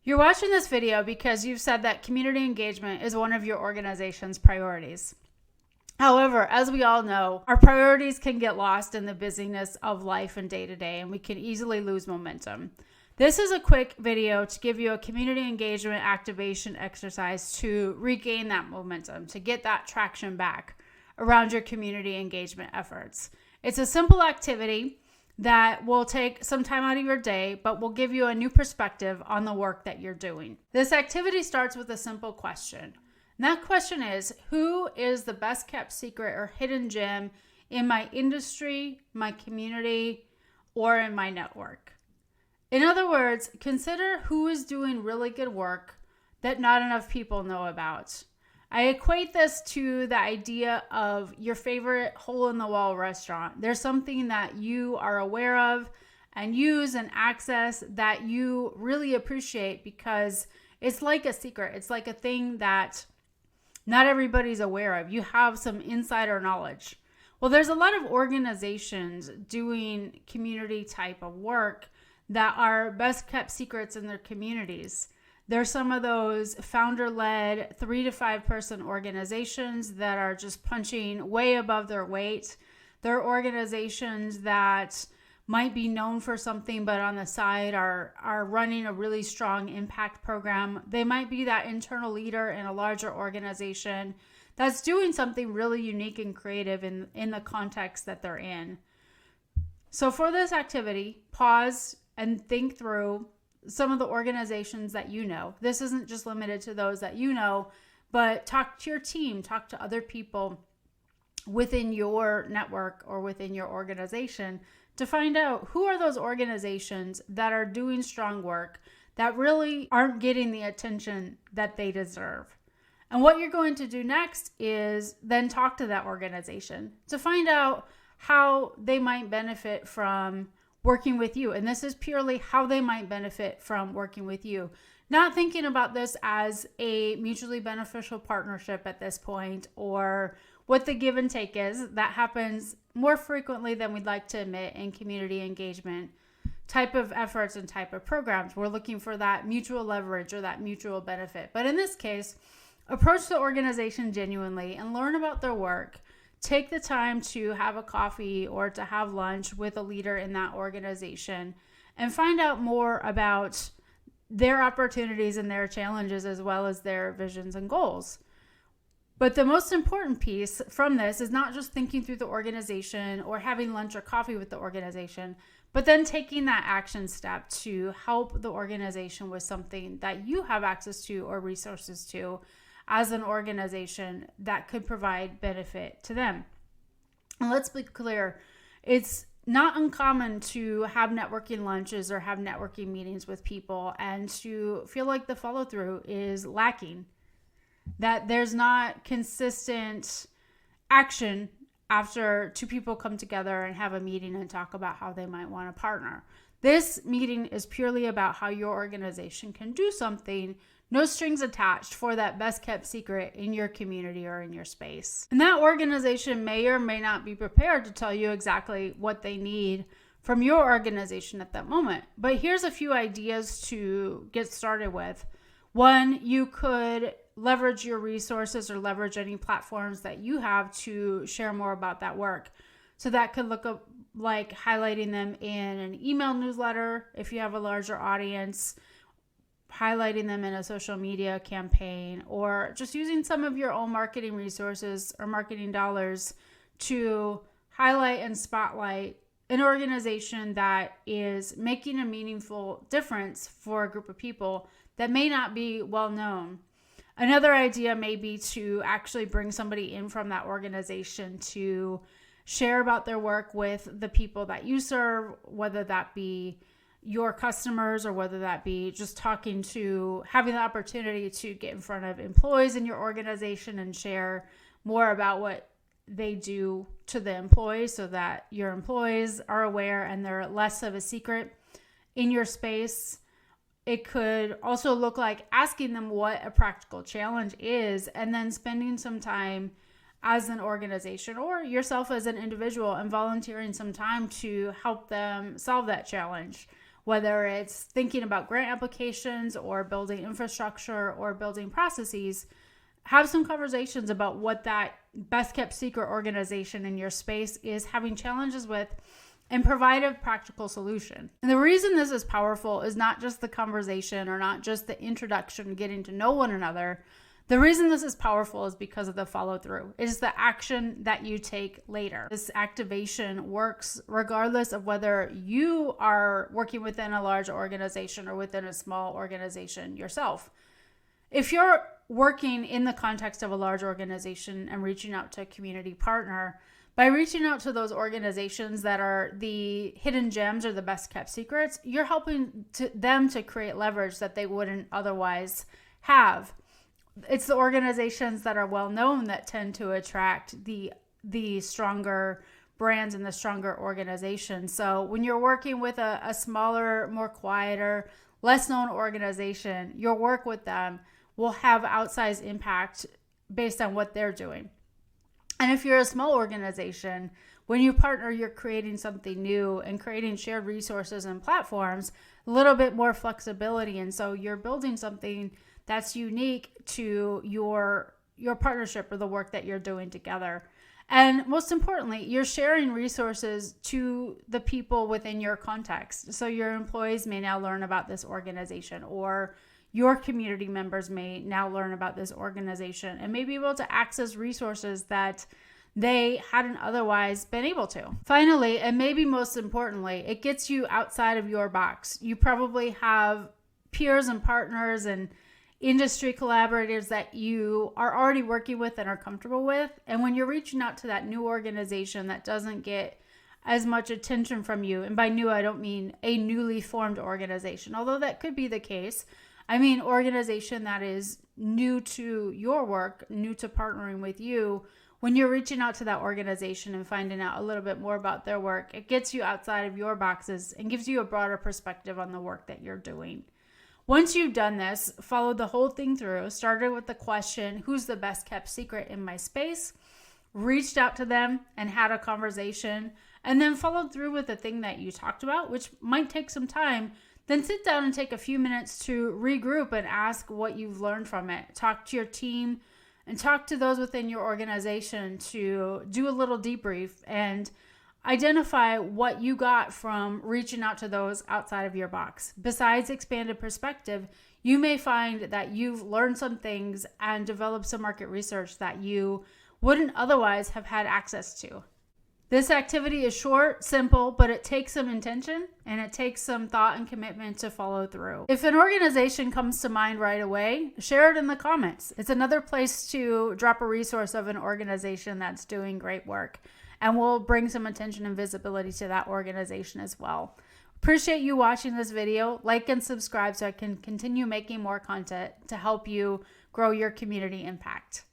You're watching this video because you've said that community engagement is one of your organization's priorities. However, as we all know, our priorities can get lost in the busyness of life and day to day, and we can easily lose momentum. This is a quick video to give you a community engagement activation exercise to regain that momentum, to get that traction back around your community engagement efforts. It's a simple activity that will take some time out of your day, but will give you a new perspective on the work that you're doing. This activity starts with a simple question. And that question is, who is the best kept secret or hidden gem in my industry, my community, or in my network? In other words, consider who is doing really good work that not enough people know about. I equate this to the idea of your favorite hole-in-the-wall restaurant. There's something that you are aware of and use and access that you really appreciate because it's like a secret. It's like a thing that not everybody's aware of. You have some insider knowledge. Well, there's a lot of organizations doing community type of work that are best kept secrets in their communities. There's some of those founder-led 3 to 5 person organizations that are just punching way above their weight. There are organizations that might be known for something, but on the side are running a really strong impact program. They might be that internal leader in a larger organization that's doing something really unique and creative in the context that they're in. So for this activity, pause and think through some of the organizations that you know. This isn't just limited to those that you know, but talk to your team, talk to other people within your network or within your organization to find out who are those organizations that are doing strong work that really aren't getting the attention that they deserve. And what you're going to do next is then talk to that organization to find out how they might benefit from working with you. And this is purely how they might benefit from working with you. Not thinking about this as a mutually beneficial partnership at this point or what the give and take is. That happens more frequently than we'd like to admit in community engagement type of efforts and type of programs. We're looking for that mutual leverage or that mutual benefit. But in this case, approach the organization genuinely and learn about their work. Take the time to have a coffee or to have lunch with a leader in that organization and find out more about their opportunities and their challenges as well as their visions and goals. But the most important piece from this is not just thinking through the organization or having lunch or coffee with the organization, but then taking that action step to help the organization with something that you have access to or resources to as an organization that could provide benefit to them. And let's be clear, it's not uncommon to have networking lunches or have networking meetings with people and to feel like the follow through is lacking, that there's not consistent action after 2 people come together and have a meeting and talk about how they might want to partner. This meeting is purely about how your organization can do something, no strings attached, for that best kept secret in your community or in your space. And that organization may or may not be prepared to tell you exactly what they need from your organization at that moment. But here's a few ideas to get started with. One, you could leverage your resources or leverage any platforms that you have to share more about that work. So that could look like highlighting them in an email newsletter if you have a larger audience, highlighting them in a social media campaign, or just using some of your own marketing resources or marketing dollars to highlight and spotlight an organization that is making a meaningful difference for a group of people that may not be well known. Another idea may be to actually bring somebody in from that organization to share about their work with the people that you serve, whether that be your customers or whether that be just having the opportunity to get in front of employees in your organization and share more about what they do to the employees so that your employees are aware and they're less of a secret in your space. It could also look like asking them what a practical challenge is and then spending some time as an organization or yourself as an individual and volunteering some time to help them solve that challenge. whether it's thinking about grant applications or building infrastructure or building processes, have some conversations about what that best kept secret organization in your space is having challenges with, and provide a practical solution. And the reason this is powerful is not just the conversation or not just the introduction, getting to know one another. The reason this is powerful is because of the follow through. It is the action that you take later. This activation works regardless of whether you are working within a large organization or within a small organization yourself. If you're working in the context of a large organization and reaching out to a community partner, by reaching out to those organizations that are the hidden gems or the best kept secrets, you're helping them to create leverage that they wouldn't otherwise have. It's the organizations that are well known that tend to attract the stronger brands and the stronger organizations. So when you're working with a smaller, more quieter, less known organization, your work with them will have outsized impact based on what they're doing. And if you're a small organization, when you partner, you're creating something new and creating shared resources and platforms, a little bit more flexibility. And so you're building something that's unique to your partnership or the work that you're doing together. And most importantly, you're sharing resources to the people within your context. So your employees may now learn about this organization, or your community members may now learn about this organization and may be able to access resources that they hadn't otherwise been able to. Finally, and maybe most importantly, it gets you outside of your box. You probably have peers and partners and industry collaborators that you are already working with and are comfortable with. And when you're reaching out to that new organization that doesn't get as much attention from you, and by new, I don't mean a newly formed organization, although that could be the case. I mean, organization that is new to your work, new to partnering with you. When you're reaching out to that organization and finding out a little bit more about their work, it gets you outside of your boxes and gives you a broader perspective on the work that you're doing. Once you've done this, follow the whole thing through, started with the question, who's the best kept secret in my space? Reached out to them and had a conversation, and then followed through with the thing that you talked about, which might take some time. Then sit down and take a few minutes to regroup and ask what you've learned from it. Talk to your team and talk to those within your organization to do a little debrief and identify what you got from reaching out to those outside of your box. Besides expanded perspective, you may find that you've learned some things and developed some market research that you wouldn't otherwise have had access to. This activity is short, simple, but it takes some intention and it takes some thought and commitment to follow through. If an organization comes to mind right away, share it in the comments. It's another place to drop a resource of an organization that's doing great work, and we'll bring some attention and visibility to that organization as well. Appreciate you watching this video. Like and subscribe so I can continue making more content to help you grow your community impact.